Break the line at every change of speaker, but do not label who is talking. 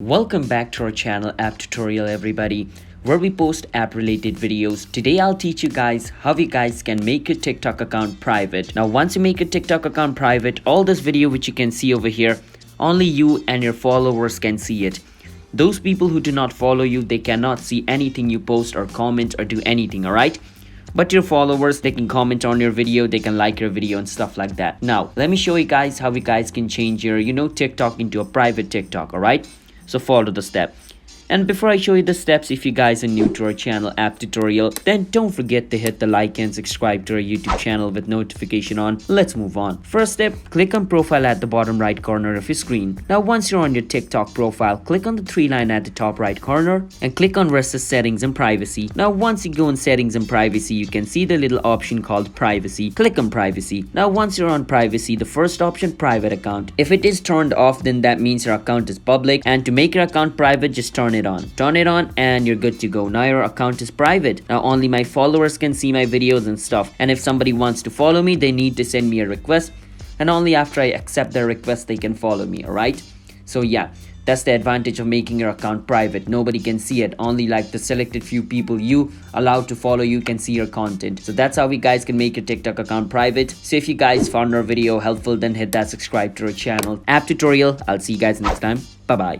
Welcome back to our channel App Tutorial everybody, where we post app related videos. Today I'll teach you guys how you guys can make your TikTok account private. Now once you make your TikTok account private, all this video which you can see over here, only you and your followers can see it. Those people who do not follow you, they cannot see anything you post or comment or do anything, alright? But your followers, they can comment on your video, they can like your video and stuff like that. Now let me show you guys how you guys can change your TikTok into a private TikTok, alright? So follow the step. And before I show you the steps, if you guys are new to our channel App Tutorial, then don't forget to hit the like and subscribe to our YouTube channel with notification on. Let's move on. First step, click on profile at the bottom right corner of your screen. Now once you're on your TikTok profile, click on the three line at the top right corner and click on where it says settings and privacy. Now once you go in settings and privacy, you can see the little option called privacy. Click on privacy. Now once you're on privacy, the first option, private account. If it is turned off, then that means your account is public, and to make your account private, just turn it on and you're good to go. Now your account is private. Now only my followers can see my videos and stuff, and if somebody wants to follow me, they need to send me a request, and only after I accept their request they can follow me. Alright, so yeah, that's the advantage of making your account private. Nobody can see it, only like the selected few people you allowed to follow you can see your content. So that's how you guys can make your TikTok account private. So if you guys found our video helpful, then hit that subscribe to our channel App Tutorial. I'll see you guys next time. Bye bye.